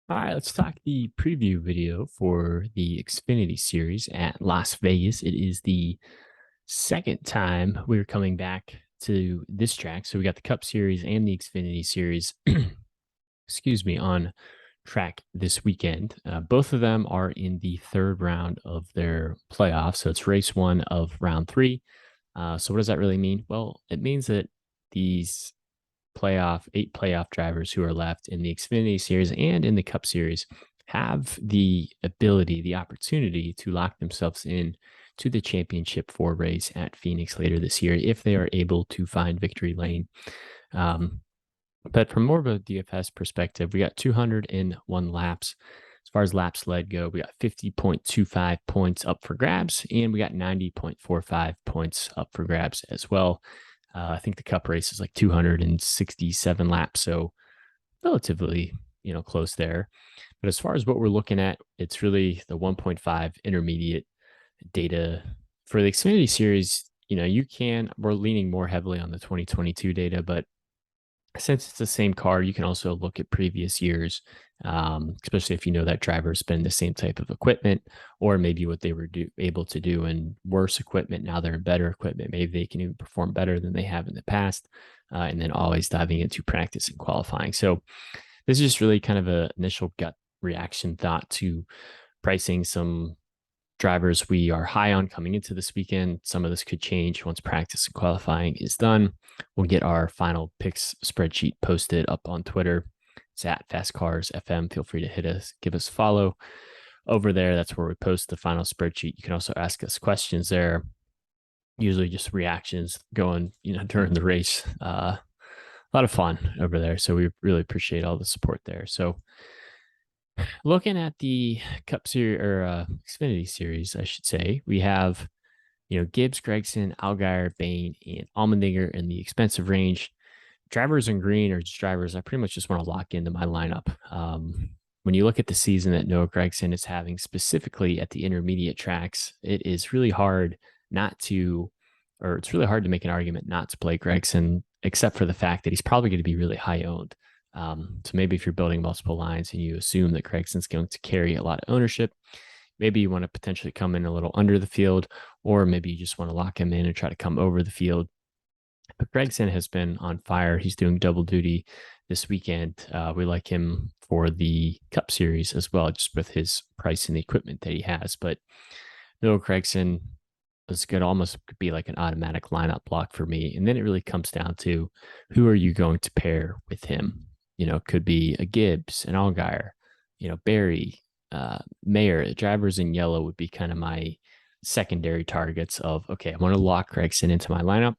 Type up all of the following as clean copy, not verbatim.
All right, let's talk the preview video for the Xfinity series at Las Vegas. It is the second time we're coming back to this track. So we got the Cup Series and the Xfinity series, excuse me, on track this weekend. Both of them are in the third round of their playoffs. So it's race one of round three. So what does that really mean? Well, it means that these eight playoff drivers who are left in the Xfinity series and in the Cup series have the ability, the opportunity to lock themselves in to the championship four race at Phoenix later this year if they are able to find victory lane. But from more of a DFS perspective, we got 201 laps. As far as laps led go, we got 50.25 points up for grabs, and we got 90.45 points up for grabs as well. I think the Cup race is like 267 laps, so relatively, close there. But as far as what we're looking at, it's really the 1.5 intermediate data for the Xfinity series. We're leaning more heavily on the 2022 data, but since it's the same car, you can also look at previous years, especially if you know that driver's been the same type of equipment, or maybe what they were able to do in worse equipment. Now they're in better equipment. Maybe they can even perform better than they have in the past, and then always diving into practice and qualifying. So this is just really kind of an initial gut reaction thought to pricing some drivers we are high on coming into this weekend. Some of this could change once practice and qualifying is done. We'll get our final picks spreadsheet posted up on Twitter. It's at FastCarsFM. Feel free to hit us, give us a follow over there. That's where we post the final spreadsheet. You can also ask us questions there. Usually just reactions going, during the race. A lot of fun over there. So we really appreciate all the support there. So looking at the Cup Series or Xfinity Series, I should say, we have Gibbs, Gregson, Allgaier, Bain, and Allmendinger in the expensive range. Drivers in green are just drivers I pretty much just want to lock into my lineup. When you look at the season that Noah Gragson is having, specifically at the intermediate tracks, it is really hard it's really hard to make an argument not to play Gregson, except for the fact that he's probably going to be really high owned. So maybe if you're building multiple lines and you assume that Gregson's going to carry a lot of ownership, maybe you want to potentially come in a little under the field, or maybe you just want to lock him in and try to come over the field. But Gregson has been on fire. He's doing double duty this weekend. We like him for the Cup Series as well, just with his price and the equipment that he has. But Noah Gregson is going to almost be like an automatic lineup block for me. And then it really comes down to who are you going to pair with him? It could be a Gibbs, an Allgaier, Barry, Mayer. Drivers in yellow would be kind of my secondary targets of, okay, I want to lock Gregson into my lineup.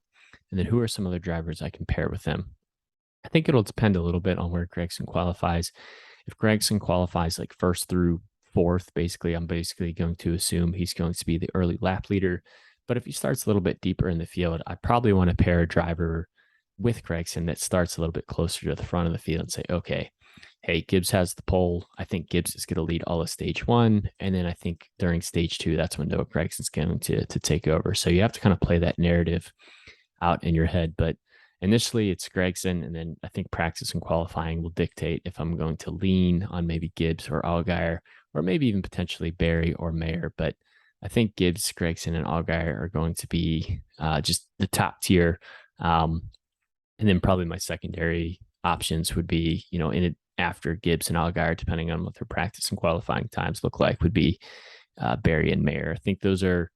And then who are some other drivers I can pair with him? I think it'll depend a little bit on where Gregson qualifies. If Gregson qualifies like first through fourth, I'm basically going to assume he's going to be the early lap leader. But if he starts a little bit deeper in the field, I probably want to pair a driver with Gregson that starts a little bit closer to the front of the field and say, okay, hey, Gibbs has the pole. I think Gibbs is going to lead all of stage one. And then I think during stage two, that's when Noah Gregson's going to take over. So you have to kind of play that narrative out in your head. But initially it's Gregson, and then I think practice and qualifying will dictate if I'm going to lean on maybe Gibbs or Allgaier, or maybe even potentially Barry or Mayer. But I think Gibbs, Gregson, and Allgaier are going to be just the top tier. And then probably my secondary options would be, in it after Gibbs and Allgaier, depending on what their practice and qualifying times look like, would be Barry and Mayer. I think those are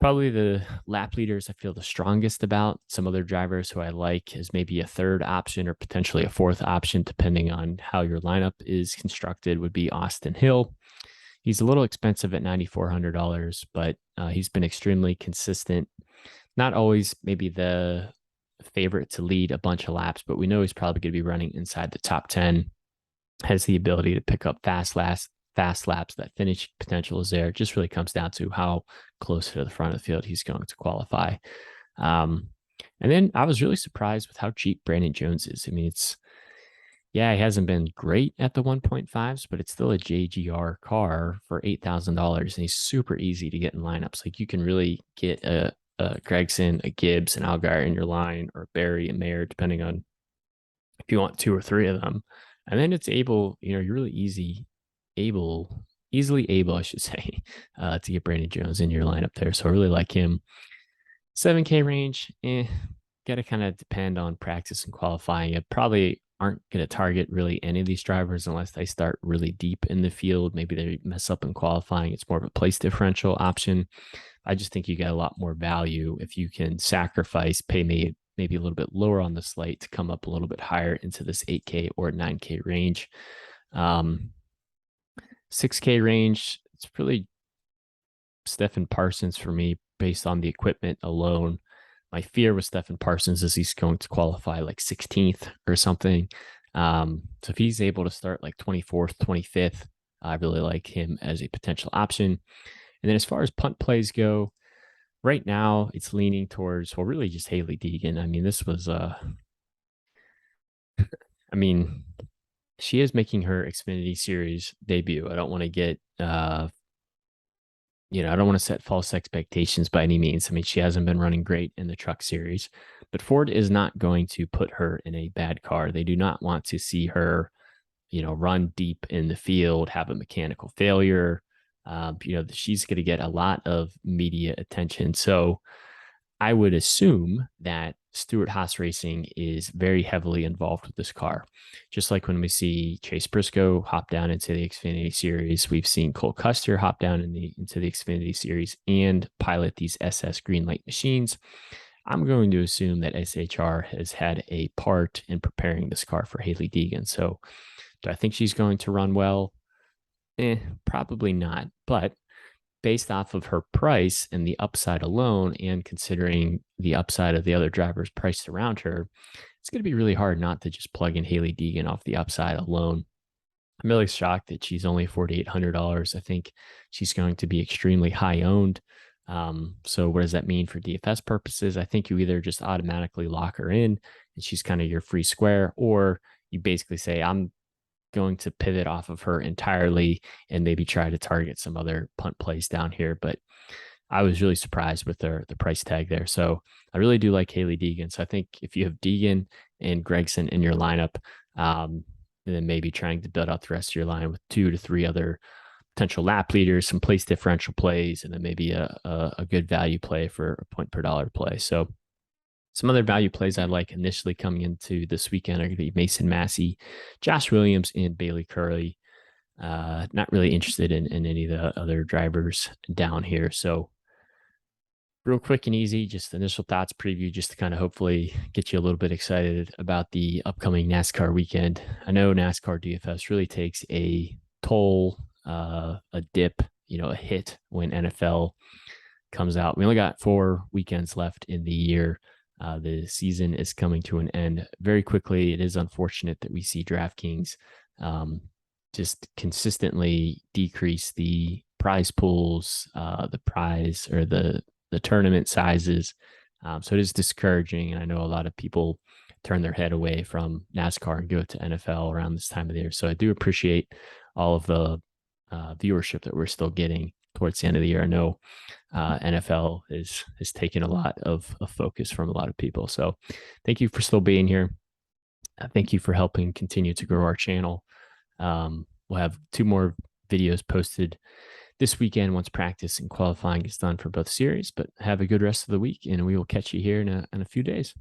probably the lap leaders I feel the strongest about. Some other drivers who I like as maybe a third option or potentially a fourth option, depending on how your lineup is constructed, would be Austin Hill. He's a little expensive at $9,400, but he's been extremely consistent. Not always maybe the favorite to lead a bunch of laps, but we know he's probably going to be running inside the top 10. Has the ability to pick up fast laps. That finish potential is there. It just really comes down to how close to the front of the field he's going to qualify. And then I was really surprised with how cheap Brandon Jones is. I mean, he hasn't been great at the 1.5s, but it's still a JGR car for $8,000, and he's super easy to get in lineups. Like you can really get a Gregson, a Gibbs, and Allgaier in your line, or Barry and Mayer, depending on if you want two or three of them, And then it's able, you're really easily able, I should say, to get Brandon Jones in your lineup there. So I really like him. 7K range, got to kind of depend on practice and qualifying. I probably aren't going to target really any of these drivers unless they start really deep in the field. Maybe they mess up in qualifying. It's more of a place differential option. I just think you get a lot more value if you can sacrifice, pay maybe a little bit lower on the slate to come up a little bit higher into this 8K or 9K range. 6K range, it's really Stephen Parsons for me based on the equipment alone. My fear with Stephen Parsons is he's going to qualify like 16th or something. So if he's able to start like 24th, 25th, I really like him as a potential option. And then as far as punt plays go, right now it's leaning towards, well, really just Haley Deacon. I mean, this was, I mean, she is making her Xfinity Series debut. I don't want to get, I don't want to set false expectations by any means. I mean, she hasn't been running great in the Truck Series, but Ford is not going to put her in a bad car. They do not want to see her, run deep in the field, have a mechanical failure. She's going to get a lot of media attention. So I would assume that Stewart-Haas Racing is very heavily involved with this car. Just like when we see Chase Briscoe hop down into the Xfinity Series, we've seen Cole Custer hop down into the Xfinity Series and pilot these SS Greenlight machines. I'm going to assume that SHR has had a part in preparing this car for Haley Deacon. So do I think she's going to run well? Probably not. But based off of her price and the upside alone, and considering the upside of the other drivers priced around her, it's going to be really hard not to just plug in Haley Deacon off the upside alone. I'm really shocked that she's only $4,800. I think she's going to be extremely high owned. So what does that mean for DFS purposes? I think you either just automatically lock her in and she's kind of your free square, or you basically say, I'm going to pivot off of her entirely and maybe try to target some other punt plays down here. But I was really surprised with the price tag there. So I really do like Haley Deacon. So I think if you have Deacon and Gregson in your lineup, and then maybe trying to build out the rest of your line with 2 to 3 other potential lap leaders, some place differential plays, and then maybe a good value play for a point per dollar play. So some other value plays I like initially coming into this weekend are going to be Mason Massey, Josh Williams, and Bailey Curley. Not really interested in any of the other drivers down here. So real quick and easy, just initial thoughts preview, just to kind of hopefully get you a little bit excited about the upcoming NASCAR weekend. I know NASCAR DFS really takes a toll, a dip, a hit when NFL comes out. We only got 4 weekends left in the year. The season is coming to an end very quickly. It is unfortunate that we see DraftKings just consistently decrease the prize pools, the prize or the tournament sizes. So it is discouraging. And I know a lot of people turn their head away from NASCAR and go to NFL around this time of the year. So I do appreciate all of the viewership that we're still getting towards the end of the year. I know NFL has taken a lot of focus from a lot of people. So thank you for still being here. Thank you for helping continue to grow our channel. We'll have 2 more videos posted this weekend once practice and qualifying is done for both series, but have a good rest of the week, and we will catch you here in a few days.